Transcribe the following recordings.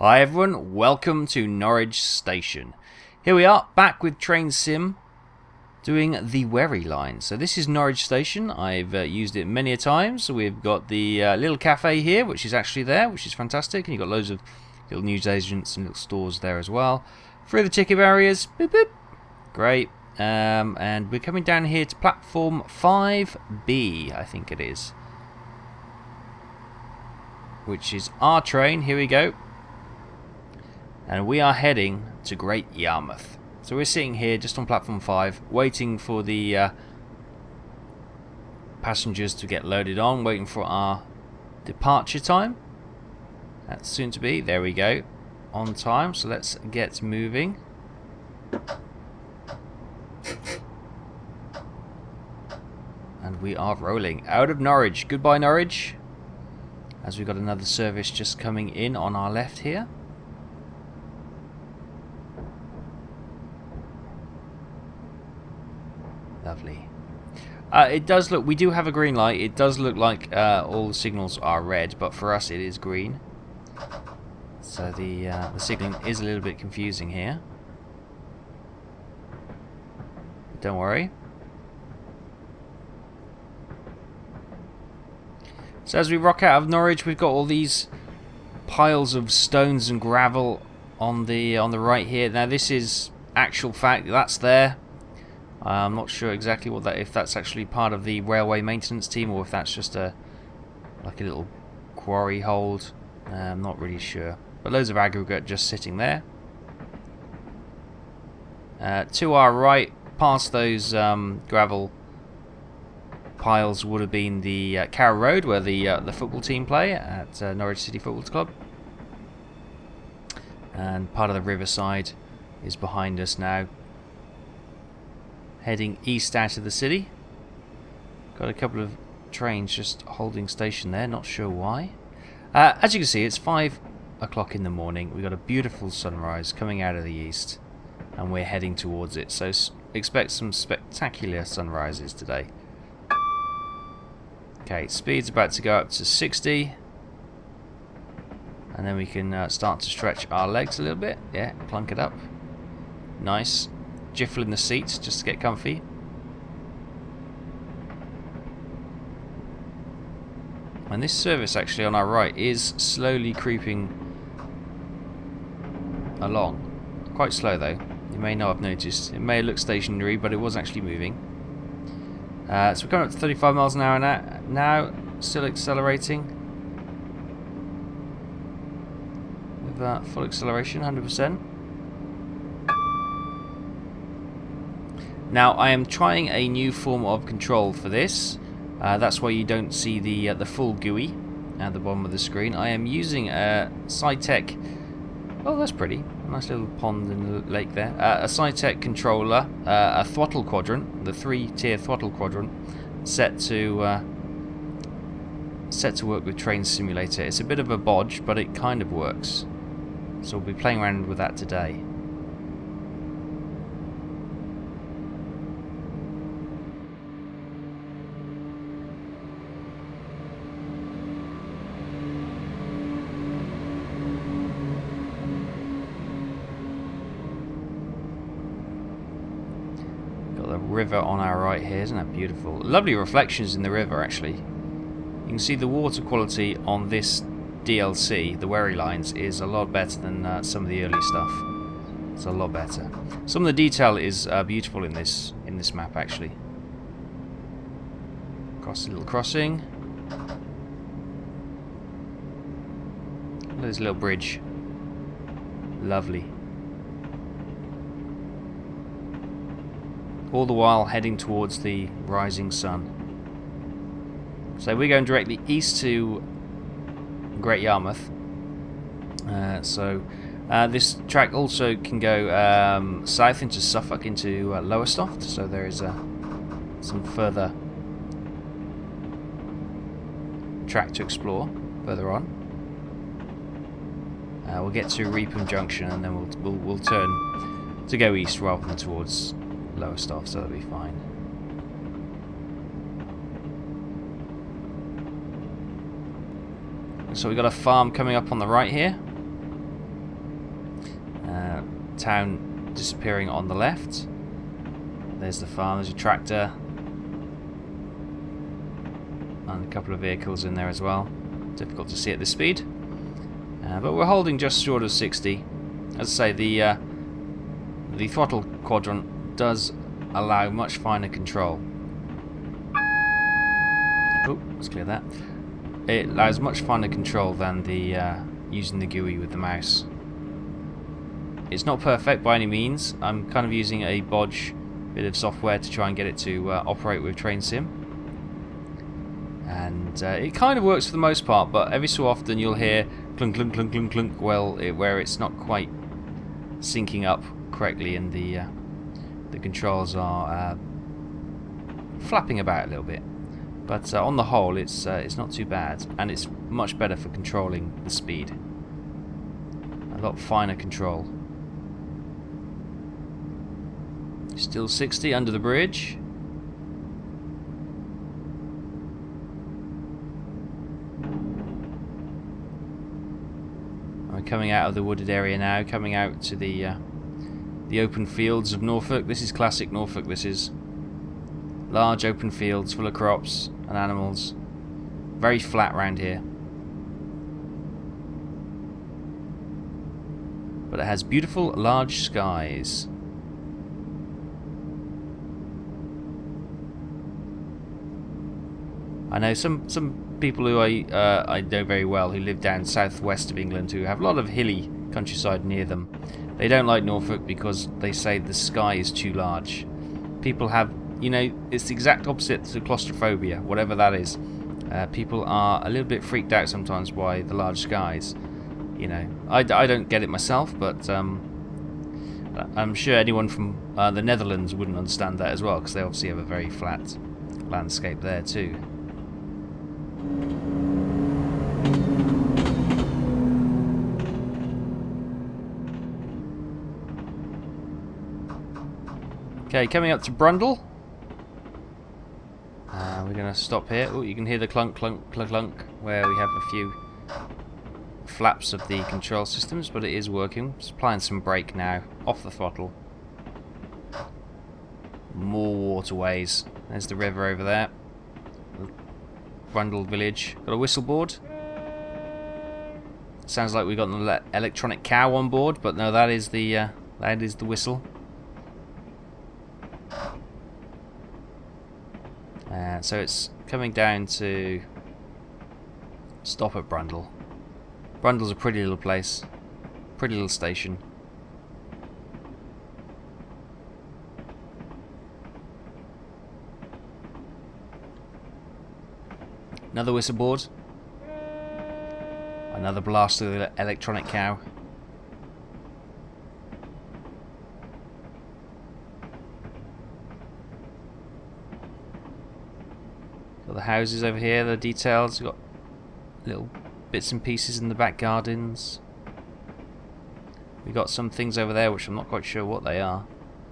Hi everyone, welcome to Norwich Station. Here we are, back with Train Sim, doing the Wherry Lines. So this is Norwich Station. I've used it many a times. So we've got the little cafe here, which is actually there, which is fantastic. And you've got loads of little newsagents and little stores there as well. Through the ticket barriers, boop boop. Great. And we're coming down here to platform 5B, I think it is. Which is our train. Here we go. And we are heading to Great Yarmouth. So we're sitting here just on platform 5, waiting for the passengers to get loaded on, waiting for our departure time. That's soon to be. There we go. On time. So let's get moving. And we are rolling out of Norwich. Goodbye, Norwich. As we've got another service just coming in on our left here. Lovely. It does look, we do have a green light. It does look like all the signals are red, but for us it is green. So the signalling is a little bit confusing here. But don't worry. So as we rock out of Norwich, we've got all these piles of stones and gravel on the right here. Now this is actual fact, that's there. I'm not sure exactly what if that's actually part of the railway maintenance team or if that's just like a little quarry hold. I'm not really sure. But loads of aggregate just sitting there. To our right, past those gravel piles, would have been the Carrow Road where the football team play at Norwich City Football Club. And part of the riverside is behind us now. Heading east out of the city. Got a couple of trains just holding station there, not sure why. As you can see, it's 5 o'clock in the morning. We've got a beautiful sunrise coming out of the east, and we're heading towards it. So expect some spectacular sunrises today. Okay, speed's about to go up to 60. And then we can start to stretch our legs a little bit. Yeah, clunk it up. Nice. Jiffle in the seats just to get comfy. And this service actually on our right is slowly creeping along. Quite slow though. You may not have noticed. It may look stationary, but it was actually moving. So we're coming up to 35 miles an hour now. Still accelerating. With full acceleration, 100%. Now I am trying a new form of control for this. That's why you don't see the full GUI at the bottom of the screen. I am using a SciTech. Oh, that's pretty. A nice little pond in the lake there. A SciTech controller, a throttle quadrant, the 3-tier throttle quadrant, set to work with Train Simulator. It's a bit of a bodge, but it kind of works. So we'll be playing around with that today. River on our right here, isn't that beautiful? Lovely reflections in the river actually. You can see the water quality on this DLC, the Wherry Lines, is a lot better than some of the early stuff. It's a lot better. Some of the detail is beautiful in this map actually. Across the little crossing. There's a little bridge. Lovely. All the while heading towards the rising sun. So we're going directly east to Great Yarmouth. This track also can go south into Suffolk, into Lowestoft. So there is some further track to explore further on. We'll get to Reedham Junction and then we'll turn to go east rather than towards Lowestoft, so that'll be fine. So we've got a farm coming up on the right here. town disappearing on the left. There's the farm, there's a tractor. And a couple of vehicles in there as well. Difficult to see at this speed. But we're holding just short of 60. As I say, the throttle quadrant does allow much finer control. Oh, let's clear that. It allows much finer control than the using the GUI with the mouse. It's not perfect by any means. I'm kind of using a bodge bit of software to try and get it to operate with Train Sim. And it kind of works for the most part, but every so often you'll hear clunk, clunk, clunk, clunk, clunk, where it's not quite syncing up correctly, and the controls are flapping about a little bit. But on the whole, it's not too bad, and it's much better for controlling the speed. A lot finer control. Still 60 under the bridge. We're coming out of the wooded area now, coming out to the open fields of Norfolk. This is classic Norfolk, this is. Large open fields full of crops and animals. Very flat round here. But it has beautiful large skies. I know some people who I know very well who live down southwest of England who have a lot of hilly countryside near them. They don't like Norfolk because they say the sky is too large. People have, you know, it's the exact opposite to claustrophobia, whatever that is. People are a little bit freaked out sometimes by the large skies. You know, I don't get it myself, but I'm sure anyone from the Netherlands wouldn't understand that as well, because they obviously have a very flat landscape there too. Okay, coming up to Brundle. We're going to stop here. Oh, you can hear the clunk, clunk, clunk, clunk, where we have a few flaps of the control systems, but it is working. Just applying some brake now, off the throttle. More waterways. There's the river over there. Brundle village. Got a whistle board. Sounds like we've got an electronic cow on board, but no, that is the whistle. So it's coming down to stop at Brundle. Brundle's a pretty little place, pretty little station. Another whistle board. Another blast of the electronic cow. Got the houses over here, the details. Got little bits and pieces in the back gardens. We got some things over there which I'm not quite sure what they are.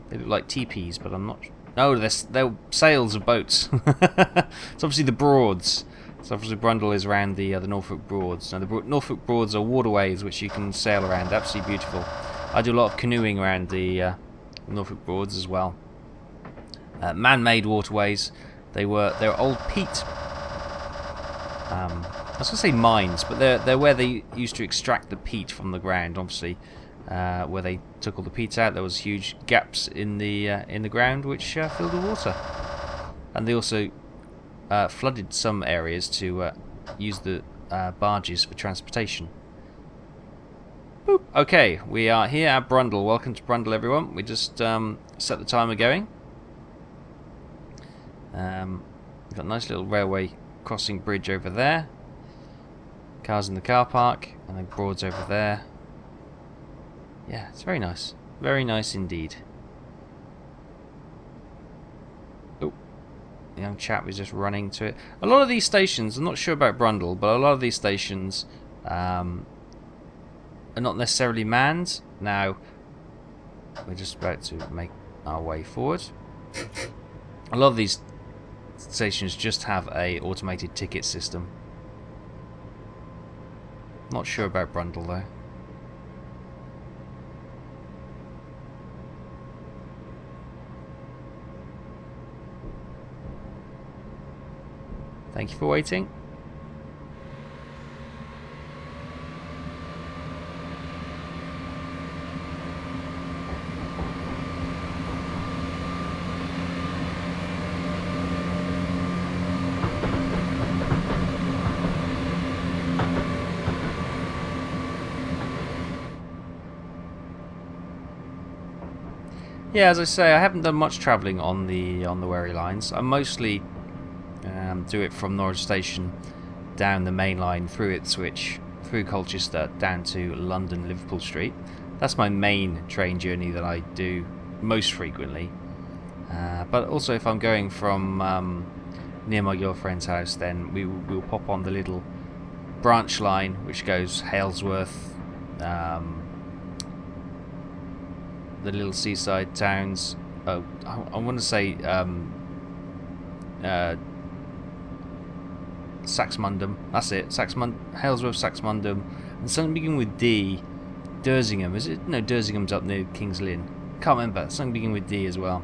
They look like teepees, but I'm not. No, they're sails of boats. It's obviously the Broads. So obviously Brundle is around the Norfolk Broads. Now the Norfolk Broads are waterways which you can sail around. Absolutely beautiful. I do a lot of canoeing around the Norfolk Broads as well. Man-made waterways. They're old peat. I was going to say mines, but they're where they used to extract the peat from the ground. Obviously, where they took all the peat out, there was huge gaps in the ground which filled with water, and they also flooded some areas to use the barges for transportation. Boop. Okay, we are here at Brundle. Welcome to Brundle, everyone. We just set the timer going. We've got a nice little railway crossing bridge over there. Cars in the car park, and then Broads over there. Yeah, it's very nice. Very nice indeed. Oh, the young chap is just running to it. A lot of these stations, I'm not sure about Brundle, but a lot of these stations are not necessarily manned. Now, we're just about to make our way forward. A lot of these stations just have a automated ticket system. Not sure about Brundle though. Thank you for waiting. Yeah, as I say, I haven't done much travelling on the Wherry Lines. I mostly do it from Norwich Station down the main line through Ipswich, through Colchester, down to London Liverpool Street. That's my main train journey that I do most frequently. But also, if I'm going from near my girlfriend's house, then we'll pop on the little branch line which goes Halesworth, the little seaside towns. Oh, I want to say Saxmundham. That's it. Halesworth, Saxmundham, and something beginning with D. Dersingham. Is it? No, Dersingham's up near Kings Lynn. Can't remember. Something beginning with D as well.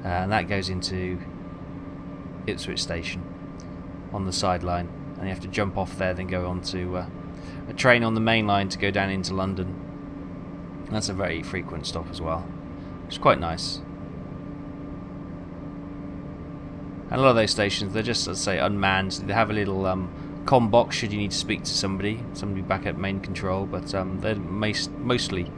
And that goes into Ipswich Station on the sideline, and you have to jump off there, then go on to a train on the main line to go down into London. That's a very frequent stop as well. It's quite nice. And a lot of those stations, they're just, let's say, unmanned. They have a little comm box should you need to speak to somebody back at main control, but they're mostly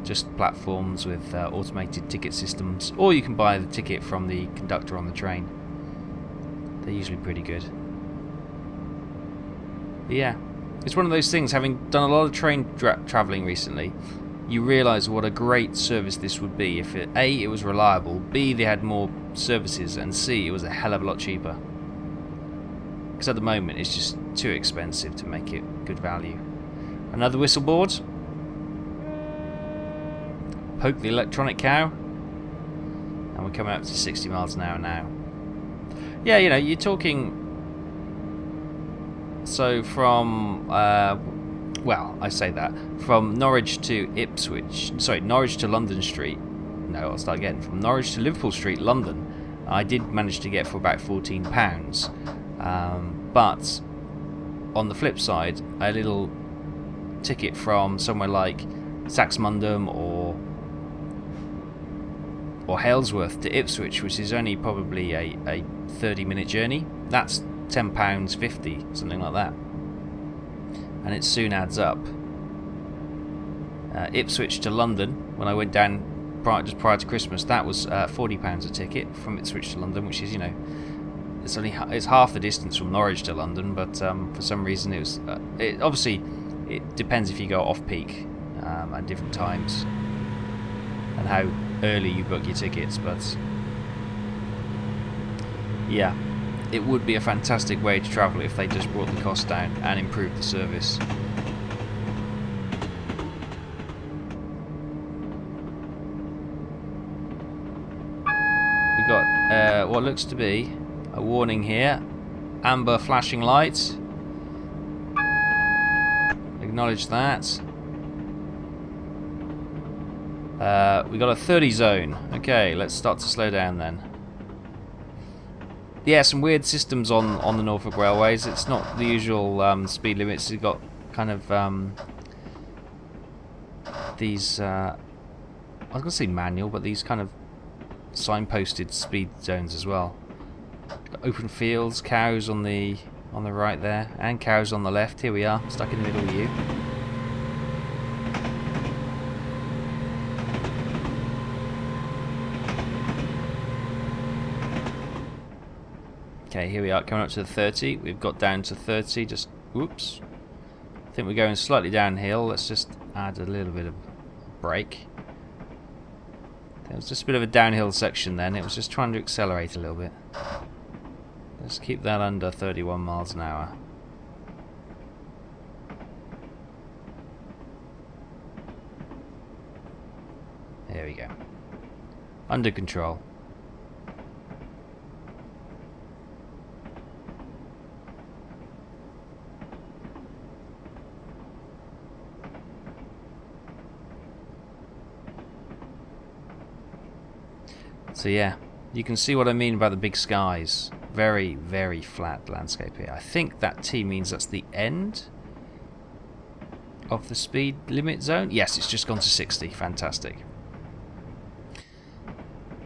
just platforms with automated ticket systems, or you can buy the ticket from the conductor on the train. They're usually pretty good. But yeah, it's one of those things, having done a lot of train travelling recently, you realise what a great service this would be if A, it was reliable, B, they had more services, and C, it was a hell of a lot cheaper. Because at the moment it's just too expensive to make it good value. Another whistle board. Poke the electronic cow. And we're coming up to 60 miles an hour now. Yeah, you know, you're talking... So from... well, I say that. From Norwich to Ipswich... Sorry, Norwich to London Street. No, I'll start again. From Norwich to Liverpool Street, London, I did manage to get for about £14. But on the flip side, a little ticket from somewhere like Saxmundham or Halesworth to Ipswich, which is only probably a 30-minute journey, that's £10.50, something like that. And it soon adds up. Ipswich to London, when I went down just prior to Christmas, that was £40 a ticket from Ipswich to London, which is, you know, it's half the distance from Norwich to London, but for some reason it was. Obviously, it depends if you go off peak at different times and how early you book your tickets. But yeah, it would be a fantastic way to travel if they just brought the cost down and improved the service. We've got what looks to be a warning here. Amber flashing lights. Acknowledge that. We got a 30 zone. Okay, let's start to slow down then. Yeah, some weird systems on the Norfolk Railways. It's not the usual speed limits. You've got kind of these, I was going to say manual, but these kind of signposted speed zones as well. Open fields, cows on the right there, and cows on the left. Here we are, stuck in the middle with you. Okay, here we are, coming up to the 30. We've got down to 30, just, whoops. I think we're going slightly downhill. Let's just add a little bit of brake. There was just a bit of a downhill section then. It was just trying to accelerate a little bit. Let's keep that under 31 miles an hour. There we go. Under control. So yeah, you can see what I mean about the big skies. Very, very flat landscape here. I think that T means that's the end of the speed limit zone. Yes, it's just gone to 60. Fantastic.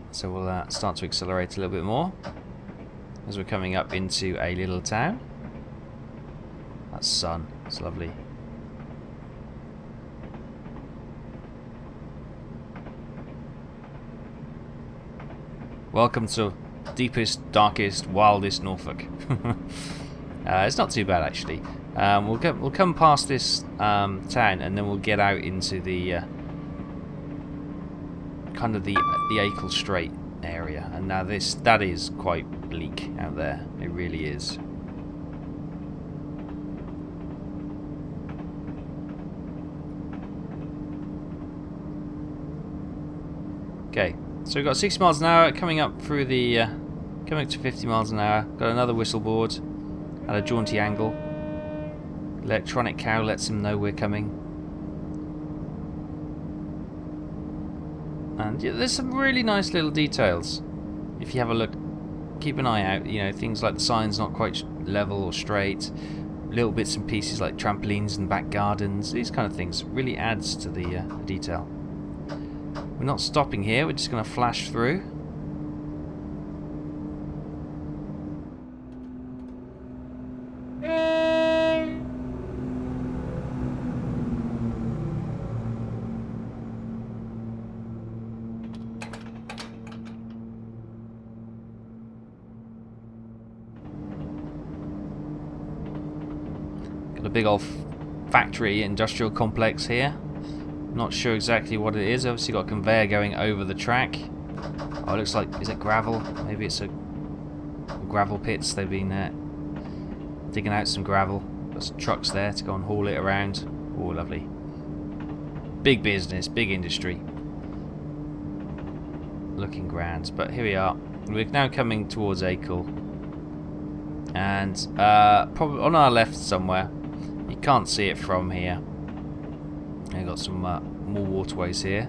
So we'll start to accelerate a little bit more as we're coming up into a little town. That sun, it's lovely. Welcome to deepest, darkest, wildest Norfolk. It's not too bad actually. We'll come past this town, and then we'll get out into the kind of the Acle Straight area. And now that is quite bleak out there. It really is. Okay, so we've got 60 miles an hour coming up through the coming up to 50 miles an hour. Got another whistle board at a jaunty angle. Electronic cow lets him know we're coming. And yeah, there's some really nice little details. If you have a look, keep an eye out. You know, things like the sign's not quite level or straight. Little bits and pieces like trampolines and back gardens. These kind of things really adds to the detail. We're not stopping here. We're just going to flash through. Got a big old factory industrial complex here. Not sure exactly what it is. Obviously got a conveyor going over the track. Oh, it looks like, is it gravel? Maybe it's a gravel pits. They've been digging out some gravel. Got some trucks there to go and haul it around. Oh, lovely. Big business, big industry. Looking grand. But here we are. We're now coming towards Acle. And probably on our left somewhere. You can't see it from here. We've got some more waterways here.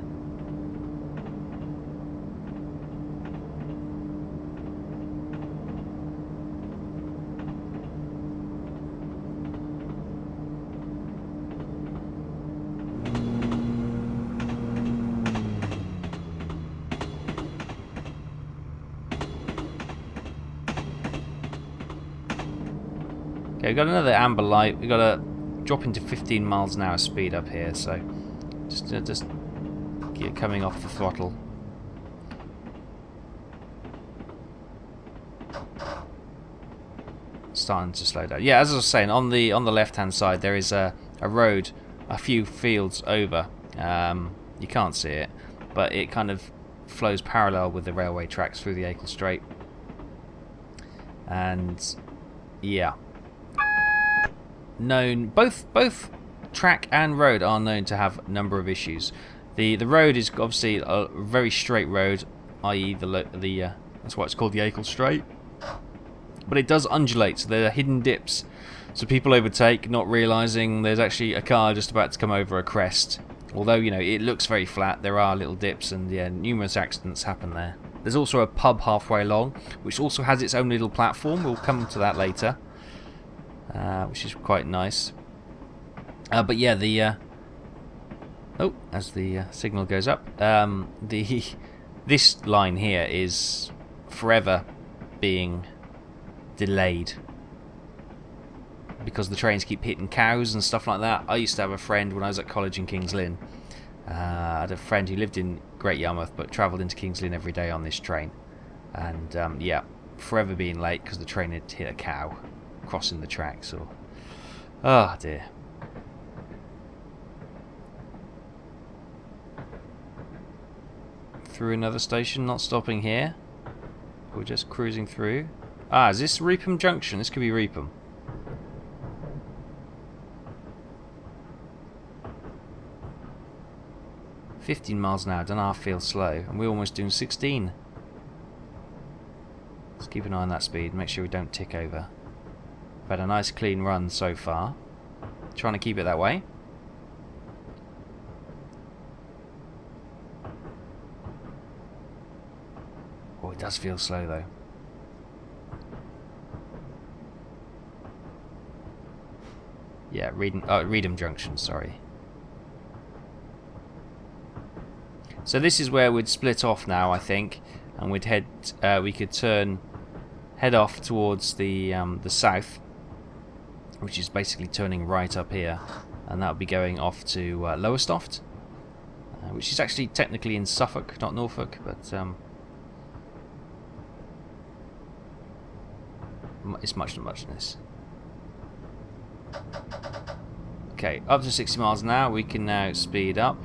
Okay, we've got another amber light. We've got to drop into 15 miles an hour speed up here, so just get coming off the throttle. Starting to slow down. Yeah, as I was saying, on the left hand side there is a road a few fields over. You can't see it, but it kind of flows parallel with the railway tracks through the Acle Straight. And yeah, known both track and road are known to have a number of issues. The road is obviously a very straight road, i.e. that's why it's called the Acle Straight. But it does undulate, so there are hidden dips. So people overtake, not realising there's actually a car just about to come over a crest. Although, you know, it looks very flat, there are little dips, and yeah, numerous accidents happen there. There's also a pub halfway along, which also has its own little platform. We'll come to that later, which is quite nice. But yeah, as the signal goes up, this line here is forever being delayed because the trains keep hitting cows and stuff like that. I used to have a friend when I was at college in King's Lynn. I had a friend who lived in Great Yarmouth but travelled into King's Lynn every day on this train, and yeah, forever being late because the train had hit a cow crossing the tracks. Or oh dear. Through another station, not stopping here. We're just cruising through. Ah, is this Reedham Junction? This could be Reedham. $15 miles an hour. Don't know how I feel slow. And we're almost doing 16. Let's keep an eye on that speed. Make sure we don't tick over. We've had a nice clean run so far. Trying to keep it that way. Oh, it does feel slow though. Yeah, Reedham Junction, sorry. So this is where we'd split off now, I think, and we'd head. We could head off towards the south, which is basically turning right up here, and that would be going off to Lowestoft, which is actually technically in Suffolk, not Norfolk, but it's much muchness. Okay, up to 60 miles an hour. We can now speed up.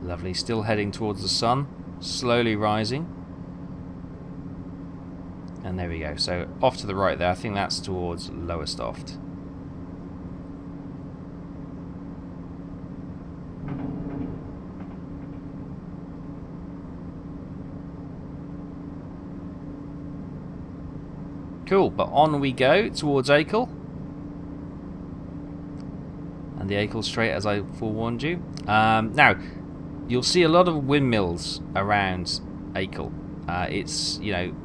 Lovely, still heading towards the sun, slowly rising. And there we go, so off to the right there, I think that's towards Lowestoft. Cool, but on we go towards Acle. And the Acle Straight, as I forewarned you. Now, you'll see a lot of windmills around Acle. It's, you know,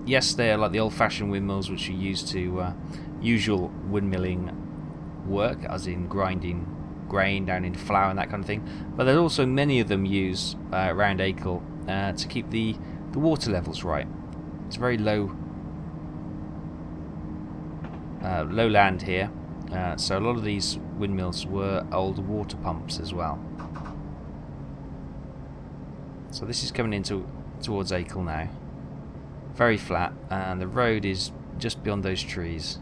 yes, they're like the old-fashioned windmills which you use to usual windmilling work, as in grinding grain down into flour and that kind of thing. But there's also many of them used around Acle to keep the water levels right. It's very low land here, so a lot of these windmills were old water pumps as well. So this is coming towards Acle now. Very flat, and the road is just beyond those trees.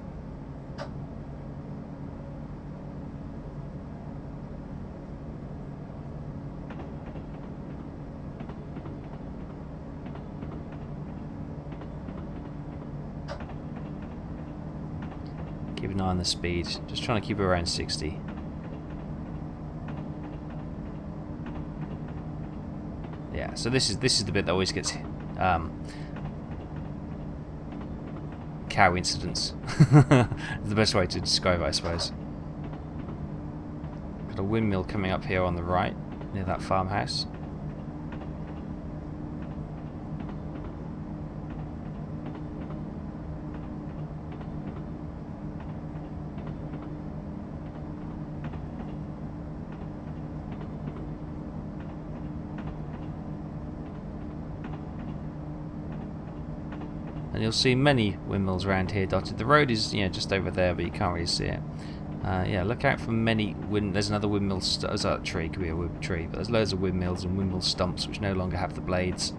Keep an eye on the speed, just trying to keep it around 60. Yeah, so this is the bit that always gets cow incidents. The best way to describe it, I suppose. Got a windmill coming up here on the right, near that farmhouse. And you'll see many windmills around here dotted. The road is, you know, just over there, but you can't really see it. Yeah, look out for many there's another windmill. There's a tree, could be a wood tree, but there's loads of windmills and windmill stumps which no longer have the blades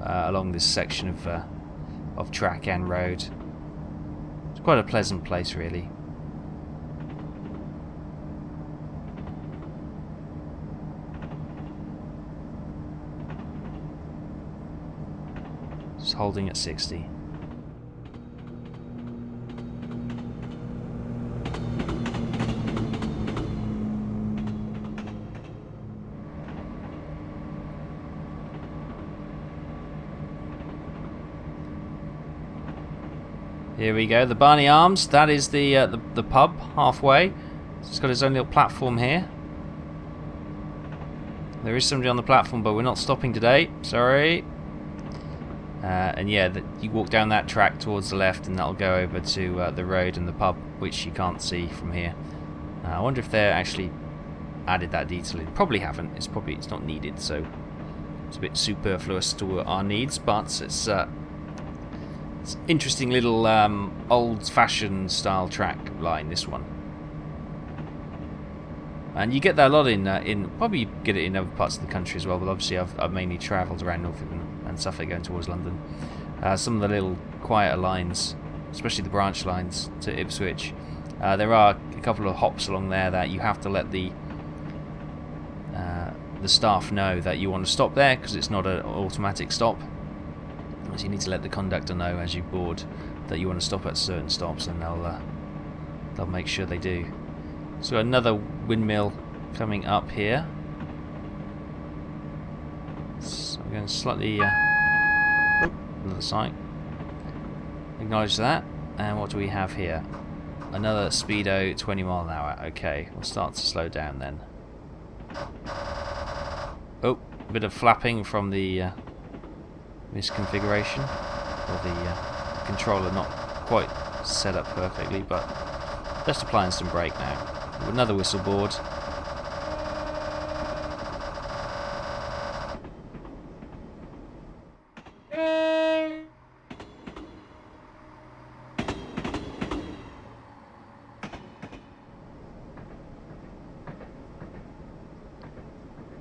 along this section of track and road. It's quite a pleasant place, really. Just holding at 60. Here we go, the Barney Arms. That is the pub halfway. It's got its own little platform here. There is somebody on the platform, but we're not stopping today. Sorry. And yeah, you walk down that track towards the left, and that'll go over to the road and the pub, which you can't see from here. I wonder if they actually added that detail in. Probably haven't. It's not needed, so it's a bit superfluous to our needs. But it's interesting little old-fashioned style track line. This one, and you get that a lot in probably get it in other parts of the country as well. But obviously, I've mainly travelled around Norfolk and Suffolk going towards London. Some of the little quieter lines, especially the branch lines to Ipswich, there are a couple of hops along there that you have to let the staff know that you want to stop there, because it's not an automatic stop. So you need to let the conductor know as you board that you want to stop at certain stops, and they'll make sure they do. So another windmill coming up here. So I'm going to slightly another sign. Acknowledge that. And what do we have here? Another speedo 20 mile an hour. Okay, we'll start to slow down then. Oh, a bit of flapping from the misconfiguration, or the controller not quite set up perfectly, but just applying some brake now. Another whistle board.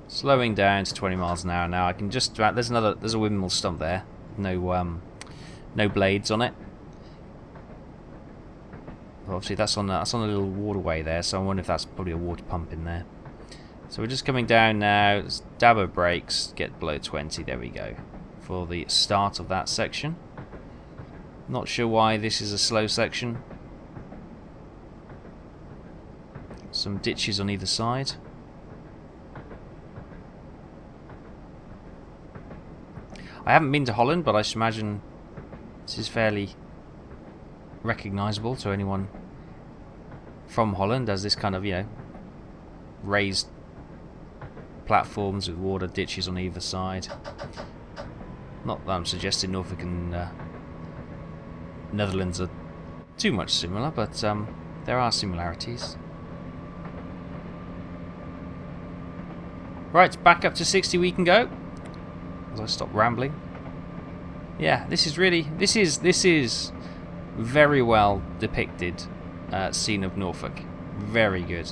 Slowing down to 20 miles an hour now. I can just there's a windmill stump there. No blades on it. Obviously that's on a little waterway there, so I wonder if that's probably a water pump in there. So we're just coming down now. Let's dab our brakes, get below 20. There we go. For the start of that section. Not sure why this is a slow section. Some ditches on either side. I haven't been to Holland, but I should imagine this is fairly recognisable to anyone from Holland, as this kind of, raised platforms with water ditches on either side. Not that I'm suggesting Norfolk and Netherlands are too much similar, but there are similarities. Right, back up to 60 we can go. As I stop rambling. Yeah, this is very well depicted scene of Norfolk. Very good.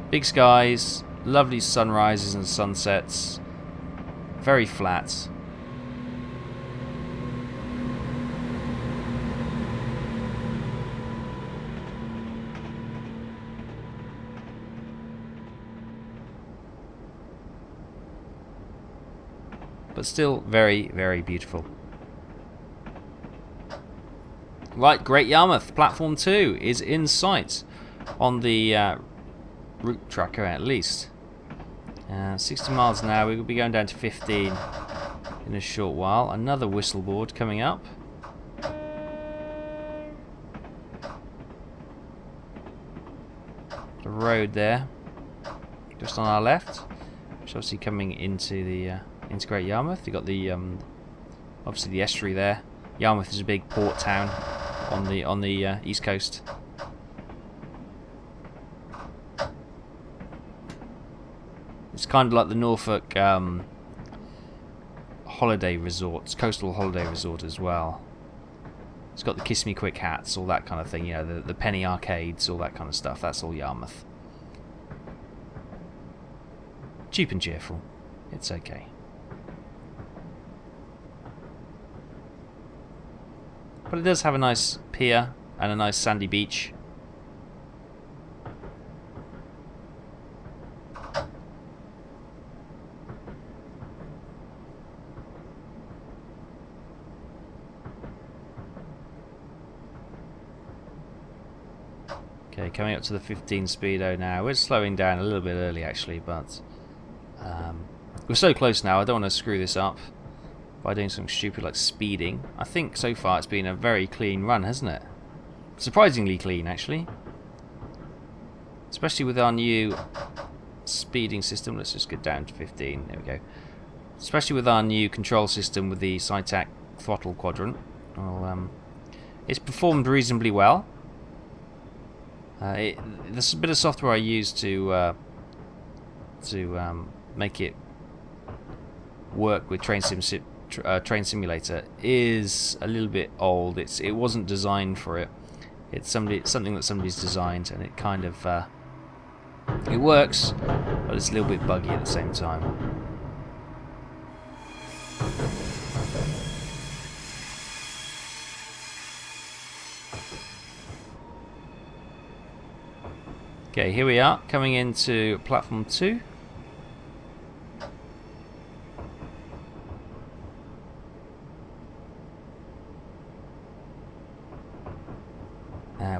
Big skies, lovely sunrises and sunsets. Very flat. But still very, very beautiful. Right, Great Yarmouth, platform 2 is in sight on the route tracker at least. 60 miles an hour, we will be going down to 15 in a short while. Another whistle board coming up. The road there, just on our left, which is obviously coming into the into Great Yarmouth. You've got the obviously the estuary there. Yarmouth is a big port town on the east coast. It's kind of like the Norfolk holiday resorts, coastal holiday resort as well. It's got the Kiss Me Quick hats, all that kind of thing. The penny arcades, all that kind of stuff. That's all Yarmouth. Cheap and cheerful. It's okay. But it does have a nice pier and a nice sandy beach. Okay, coming up to the 15 speedo now. We're slowing down a little bit early actually, but we're so close now. I don't want to screw this up by doing something stupid like speeding. I think so far it's been a very clean run, hasn't it? Surprisingly clean, actually. Especially with our new speeding system. Let's just get down to 15. There we go. Especially with our new control system with the SciTac throttle quadrant. Well, it's performed reasonably well. There's a bit of software I used to make it work with Train Simulator is a little bit old. It wasn't designed for it. It's something that somebody's designed, and it kind of it works, but it's a little bit buggy at the same time. Okay, here we are coming into platform 2.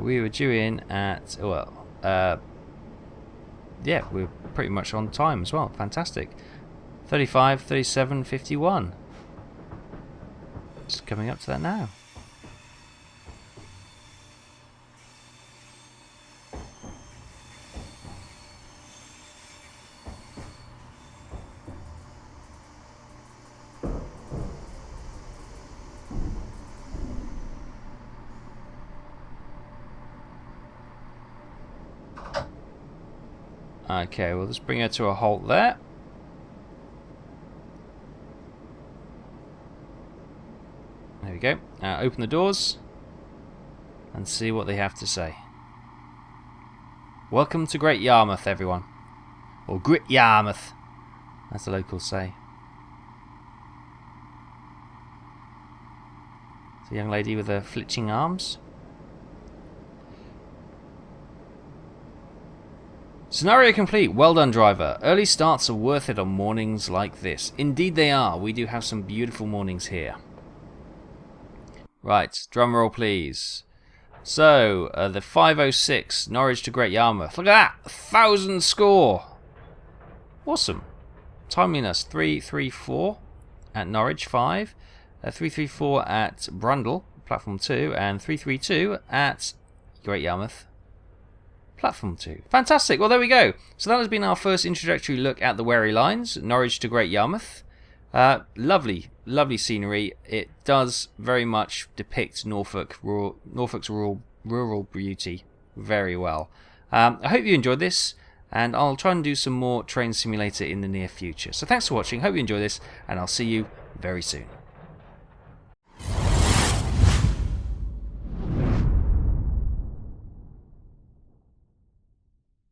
We were due in at, yeah, we're pretty much on time as well. Fantastic. 35, 37, 51. Just coming up to that now. Okay, we'll just bring her to a halt there. There we go. Open the doors and see what they have to say. Welcome to Great Yarmouth, everyone. Or Great Yarmouth, as the locals say. It's a young lady with her flitching arms. Scenario complete. Well done, driver. Early starts are worth it on mornings like this. Indeed they are. We do have some beautiful mornings here. Right, drum roll please. So, the 5:06, Norwich to Great Yarmouth. Look at that! 1,000 score! Awesome. Timeliness 334 at Norwich 5, 334 at Brundle, platform 2, and 332 at Great Yarmouth, platform 2. Fantastic! Well, there we go. So that has been our first introductory look at the Wherry Lines, Norwich to Great Yarmouth. Lovely, lovely scenery. It does very much depict Norfolk's rural beauty very well. I hope you enjoyed this, and I'll try and do some more Train Simulator in the near future. So thanks for watching, hope you enjoy this, and I'll see you very soon.